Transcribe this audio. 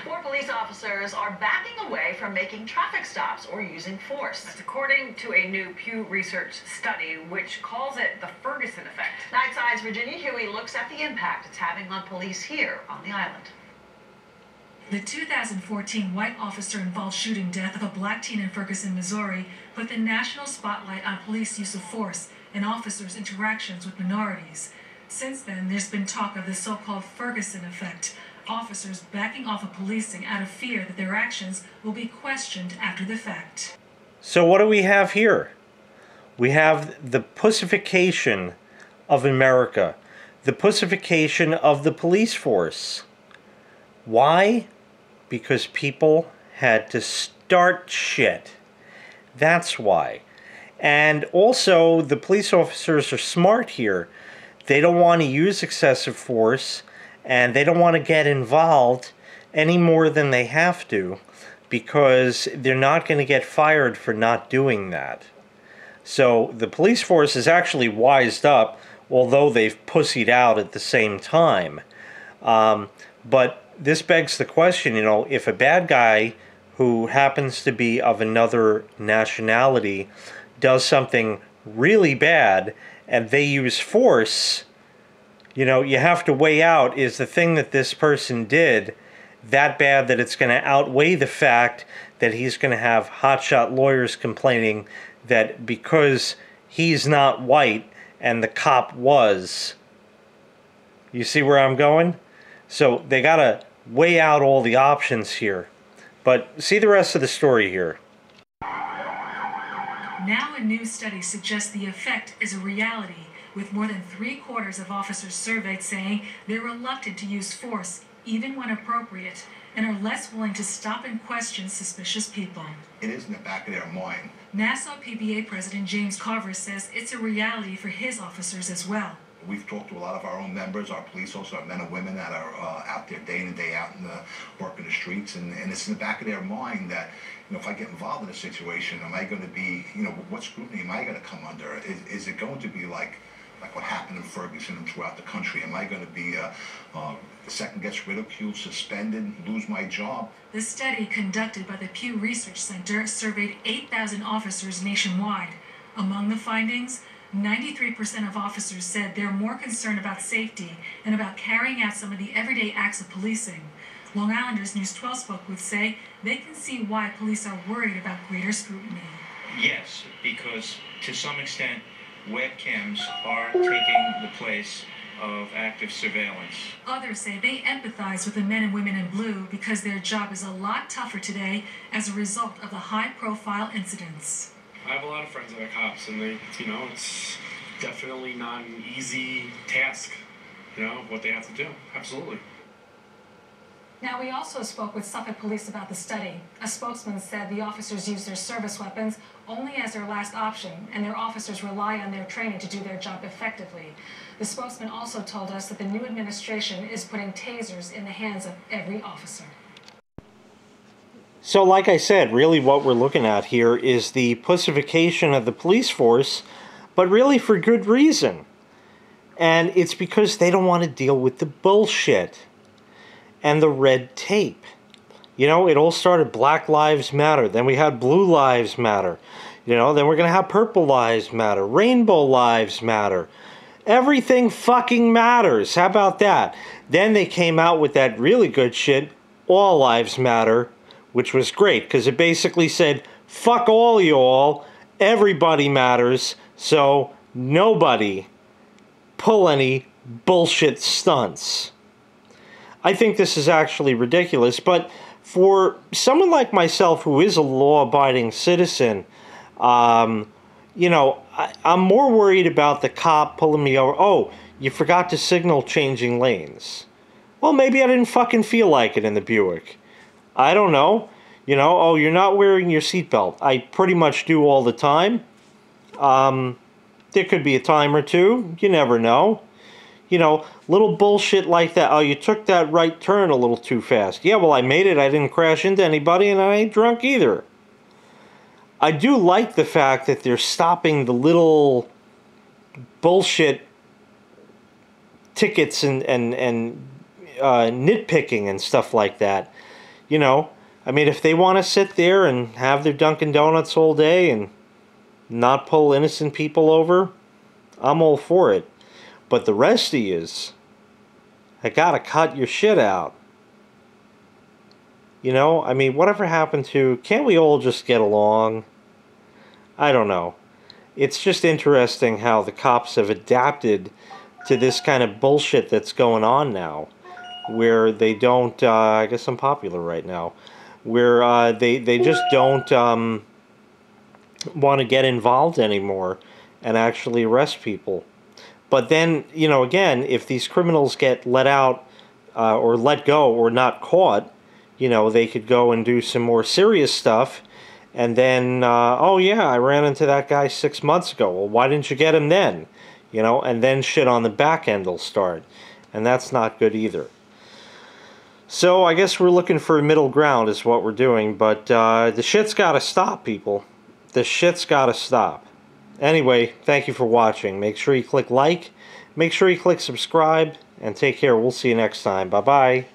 More police officers are backing away from making traffic stops or using force. That's according to a new Pew Research study, which calls it the Ferguson Effect. Nightside's Virginia Huey looks at the impact it's having on police here on the island. The 2014 white officer-involved shooting death of a black teen in Ferguson, Missouri, put the national spotlight on police use of force and officers' interactions with minorities. Since then, there's been talk of the so-called Ferguson Effect, officers backing off of policing out of fear that their actions will be questioned after the fact. So what do we have here? We have the pussification of America, the pussification of the police force. Why? Because people had to start shit. That's why. And also, the police officers are smart here. They don't want to use excessive force, and they don't want to get involved any more than they have to, because they're not going to get fired for not doing that. So the police force is actually wised up, although they've pussied out at the same time. But this begs the question, if a bad guy who happens to be of another nationality does something really bad and they use force, you have to weigh out, is the thing that this person did that bad that it's going to outweigh the fact that he's going to have hotshot lawyers complaining that because he's not white and the cop was. You see where I'm going? So they got to weigh out all the options here. But see the rest of the story here. Now a new study suggests the effect is a reality, with more than 3/4 of officers surveyed saying they're reluctant to use force, even when appropriate, and are less willing to stop and question suspicious people. It is in the back of their mind. Nassau PBA President James Carver says it's a reality for his officers as well. We've talked to a lot of our own members, our police officers, our men and women that are out there day in and day out in the working the streets, and it's in the back of their mind that, if I get involved in a situation, am I going to be, what scrutiny am I going to come under? Is it going to be like what happened in Ferguson and throughout the country? Am I going to be second-guessed, ridiculed, suspended, lose my job? The study conducted by the Pew Research Center surveyed 8,000 officers nationwide. Among the findings, 93% of officers said they're more concerned about safety and about carrying out some of the everyday acts of policing. Long Islanders News 12 spokeswould say they can see why police are worried about greater scrutiny. Yes, because to some extent, webcams are taking the place of active surveillance. Others say they empathize with the men and women in blue because their job is a lot tougher today as a result of the high-profile incidents. I have a lot of friends that are cops, and it's definitely not an easy task, what they have to do. Absolutely. Now, we also spoke with Suffolk Police about the study. A spokesman said the officers use their service weapons only as their last option, and their officers rely on their training to do their job effectively. The spokesman also told us that the new administration is putting tasers in the hands of every officer. So like I said, really what we're looking at here is the pussification of the police force, but really for good reason. And it's because they don't want to deal with the bullshit and the red tape. It all started Black Lives Matter, then we had Blue Lives Matter, then we're going to have Purple Lives Matter, Rainbow Lives Matter. Everything fucking matters. How about that? Then they came out with that really good shit, All Lives Matter, which was great, because it basically said, fuck all y'all, everybody matters, so nobody pull any bullshit stunts. I think this is actually ridiculous, but for someone like myself who is a law-abiding citizen, I'm more worried about the cop pulling me over. Oh, you forgot to signal changing lanes. Well, maybe I didn't fucking feel like it in the Buick. I don't know. Oh, you're not wearing your seatbelt. I pretty much do all the time. There could be a time or two. You never know. Little bullshit like that. Oh, you took that right turn a little too fast. Yeah, well, I made it. I didn't crash into anybody, and I ain't drunk either. I do like the fact that they're stopping the little bullshit tickets and nitpicking and stuff like that. You know, I mean, if they want to sit there and have their Dunkin' Donuts all day and not pull innocent people over, I'm all for it. But the rest of yous, I gotta cut your shit out. You know, I mean, whatever happened to, can't we all just get along? I don't know. It's just interesting how the cops have adapted to this kind of bullshit that's going on now. Where they don't, I guess I'm popular right now. Where they just don't want to get involved anymore and actually arrest people. But then, you know, again, if these criminals get let out or let go or not caught, you know, they could go and do some more serious stuff. And then, oh yeah, I ran into that guy 6 months ago. Well, why didn't you get him then? You know, and then shit on the back end will start. And that's not good either. So I guess we're looking for a middle ground is what we're doing. But the shit's got to stop, people. The shit's got to stop. Anyway, thank you for watching. Make sure you click like. Make sure you click subscribe. And take care. We'll see you next time. Bye-bye.